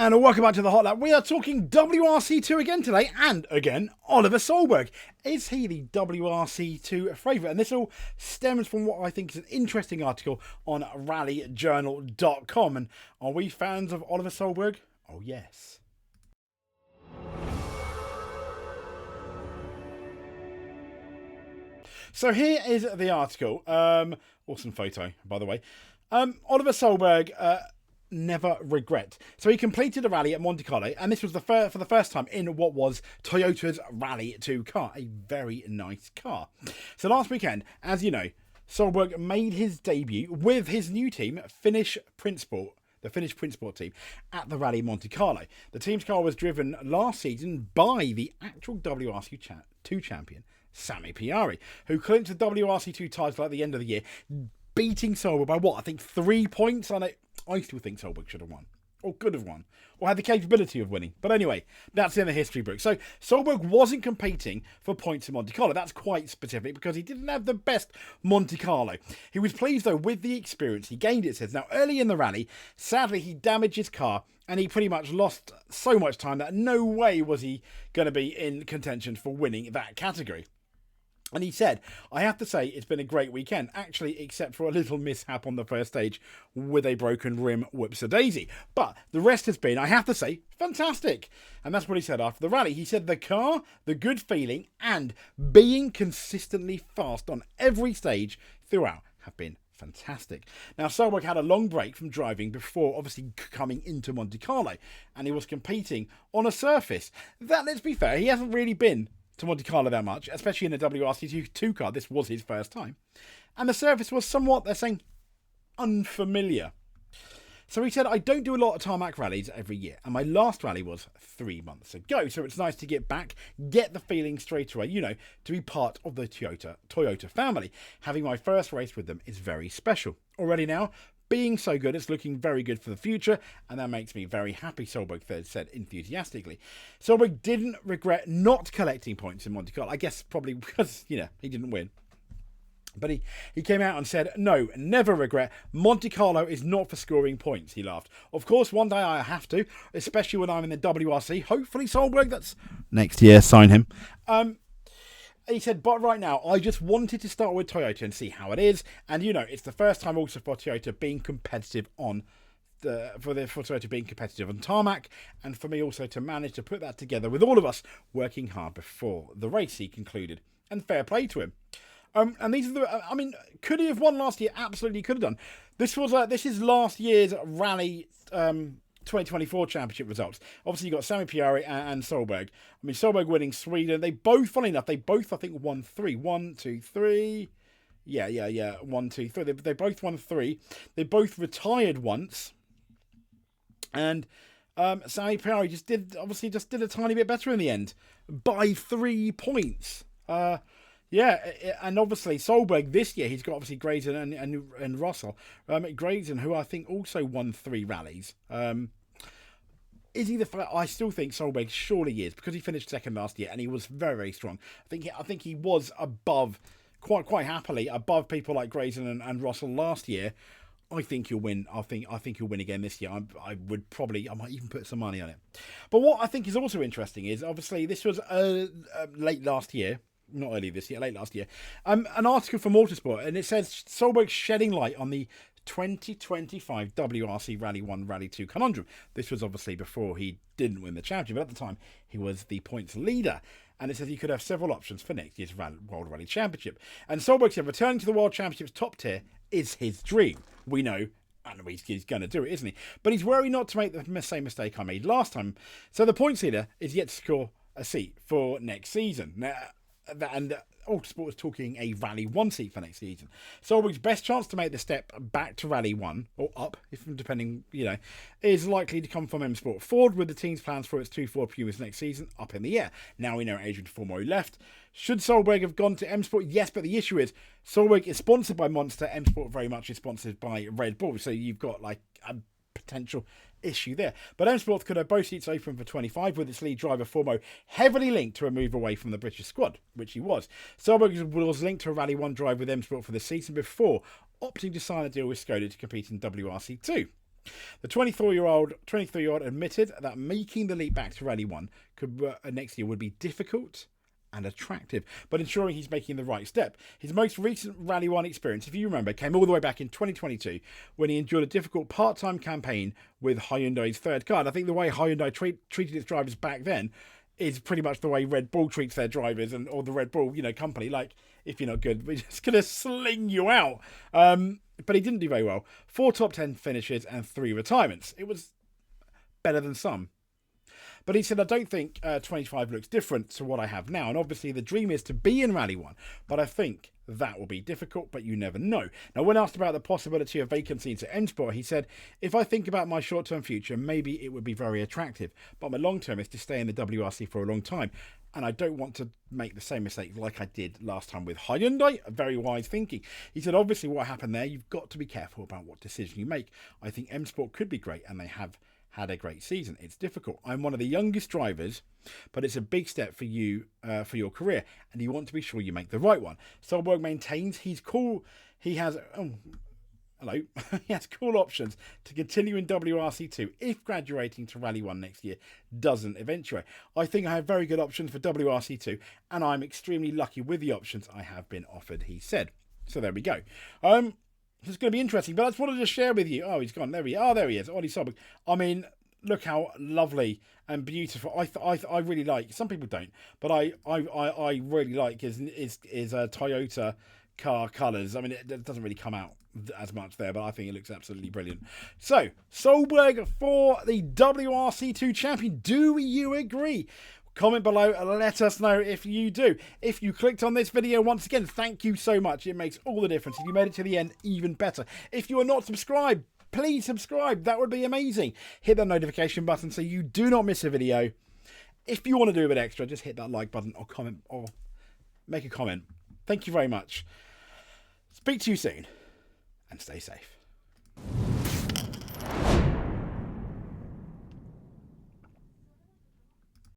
And welcome back to the Hot Lap. We are talking WRC2 again today, and again, Oliver Solberg. Is he the WRC2 favourite? And this all stems from what I think is an interesting article on rallyjournal.com. And are we fans of Oliver Solberg? Oh, yes. So here is the article. Awesome photo, by the way. Oliver Solberg... never regret. So he completed a rally at Monte Carlo, and this was for the first time in what was Toyota's Rally 2 car, a very nice car. So last weekend, as you know, Solberg made his debut with his new team, the Finnish Print Sport team, at the Monte Carlo. The team's car was driven last season by the actual WRC2 champion, Sami Piari, who clinched the WRC2 title at the end of the year, beating Solberg by what? I think 3 points. I still think Solberg should have won, or could have won, or had the capability of winning. But anyway, that's in the history book. So Solberg wasn't competing for points in Monte Carlo. That's quite specific because he didn't have the best Monte Carlo. He was pleased, though, with the experience he gained, it says. Now, early in the rally, sadly, he damaged his car and he pretty much lost so much time that no way was he going to be in contention for winning that category. And he said, I have to say it's been a great weekend, actually, except for a little mishap on the first stage with a broken rim whoops-a-daisy. But the rest has been, I have to say, fantastic. And that's what he said after the rally. He said the car, the good feeling, and being consistently fast on every stage throughout have been fantastic. Now, Solberg had a long break from driving before obviously coming into Monte Carlo, and he was competing on a surface that, let's be fair, he hasn't really been to Monte Carlo that much, especially in the WRC2 car. This was his first time. And the surface was somewhat, they're saying, unfamiliar. So he said, I don't do a lot of tarmac rallies every year, and my last rally was 3 months ago. So it's nice to get back, get the feeling straight away, to be part of the Toyota family. Having my first race with them is very special. Already now, being so good, it's looking very good for the future, and that makes me very happy, Solberg said enthusiastically. Solberg didn't regret not collecting points in Monte Carlo. I guess probably because, he didn't win. But he came out and said, no, never regret. Monte Carlo is not for scoring points, he laughed. Of course, one day I have to, especially when I'm in the WRC. Hopefully, Solberg, that's next year, sign him. He said, but right now, I just wanted to start with Toyota and see how it is. And, it's the first time also for Toyota being competitive on for Toyota being competitive on tarmac. And for me also to manage to put that together with all of us working hard before the race, he concluded. And fair play to him. And these are could he have won last year? Absolutely could have done. This is last year's rally 2024 championship results. Obviously, you got Sami Piari and Solberg. Solberg winning Sweden. They both, funny enough, I think, won 3. 1, 2, 3. Yeah. 1, 2, 3. They both won 3. They both retired once. And Sami Piari just did a tiny bit better in the end by 3 points. And obviously Solberg this year, he's got obviously Grayson and Russell. Grayson, who I think also won 3 rallies. Is he I still think Solberg surely is, because he finished second last year and he was very, very strong. I think he was above, quite happily, above people like Grayson and Russell last year. I think he'll win. I think he'll win again this year. I might even put some money on it. But what I think is also interesting is, obviously, this was late last year. Not early this year, late last year. An article from Motorsport, and it says Solberg shedding light on the 2025 WRC Rally 1, Rally 2 Conundrum. This was obviously before he didn't win the championship, but at the time he was the points leader. And it says he could have several options for next year's World Rally Championship. And Solberg said returning to the World Championship's top tier is his dream. We know, and he's going to do it, isn't he? But he's worried not to make the same mistake I made last time. So the points leader is yet to score a seat for next season. Now, and Autosport was talking a Rally 1 seat for next season. Solberg's best chance to make the step back to Rally 1, or up, depending, is likely to come from M Sport. Ford, with the team's plans for its 2 Ford Pumas next season, up in the air. Now we know Adrian Formoy left. Should Solberg have gone to M Sport? Yes, but the issue is, Solberg is sponsored by Monster. M Sport very much is sponsored by Red Bull. So you've got a potential issue there. But M Sport could have both seats open for 25, with its lead driver Formo heavily linked to a move away from the British squad, which he was. Solberg was linked to a Rally 1 drive with M Sport for the season before opting to sign a deal with Skoda to compete in WRC2. The 23-year-old admitted that making the leap back to Rally 1 next year would be difficult and attractive, but ensuring he's making the right step. His most recent Rally 1 experience, if you remember, came all the way back in 2022 when he endured a difficult part-time campaign with Hyundai's third car. And I think the way Hyundai treated its drivers back then is pretty much the way Red Bull treats their drivers, or the Red Bull, company. Like, if you're not good, we're just going to sling you out. But he didn't do very well. 4 top 10 finishes and 3 retirements. It was better than some. But he said, I don't think 25 looks different to what I have now. And obviously the dream is to be in Rally 1. But I think that will be difficult, but you never know. Now, when asked about the possibility of vacancy into M Sport, he said, if I think about my short-term future, maybe it would be very attractive. But my long-term is to stay in the WRC for a long time. And I don't want to make the same mistake like I did last time with Hyundai. Very wise thinking. He said, obviously what happened there, you've got to be careful about what decision you make. I think M Sport could be great, and they have had a great season. It's difficult. I'm one of the youngest drivers, but it's a big step for you, for your career, and you want to be sure you make the right one. Solberg maintains he's cool. He has he has cool options to continue in WRC2 if graduating to Rally 1 next year doesn't eventuate. I think I have very good options for WRC2, and I'm extremely lucky with the options I have been offered, he said. So there we go. It's going to be interesting, but I just wanted to share with you. Oh, he's gone. There he is. Ollie Solberg. I mean, look how lovely and beautiful. I really like. Some people don't, but I really like his Toyota car colours. I mean, it doesn't really come out as much there, but I think it looks absolutely brilliant. So, Solberg for the WRC2 champion. Do you agree? Comment below and let us know if you do. If you clicked on this video, once again, thank you so much. It makes all the difference. If you made it to the end, even better. If you are not subscribed, please subscribe. That would be amazing. Hit that notification button so you do not miss a video. If you want to do a bit extra, just hit that like button or comment or make a comment. Thank you very much. Speak to you soon and stay safe.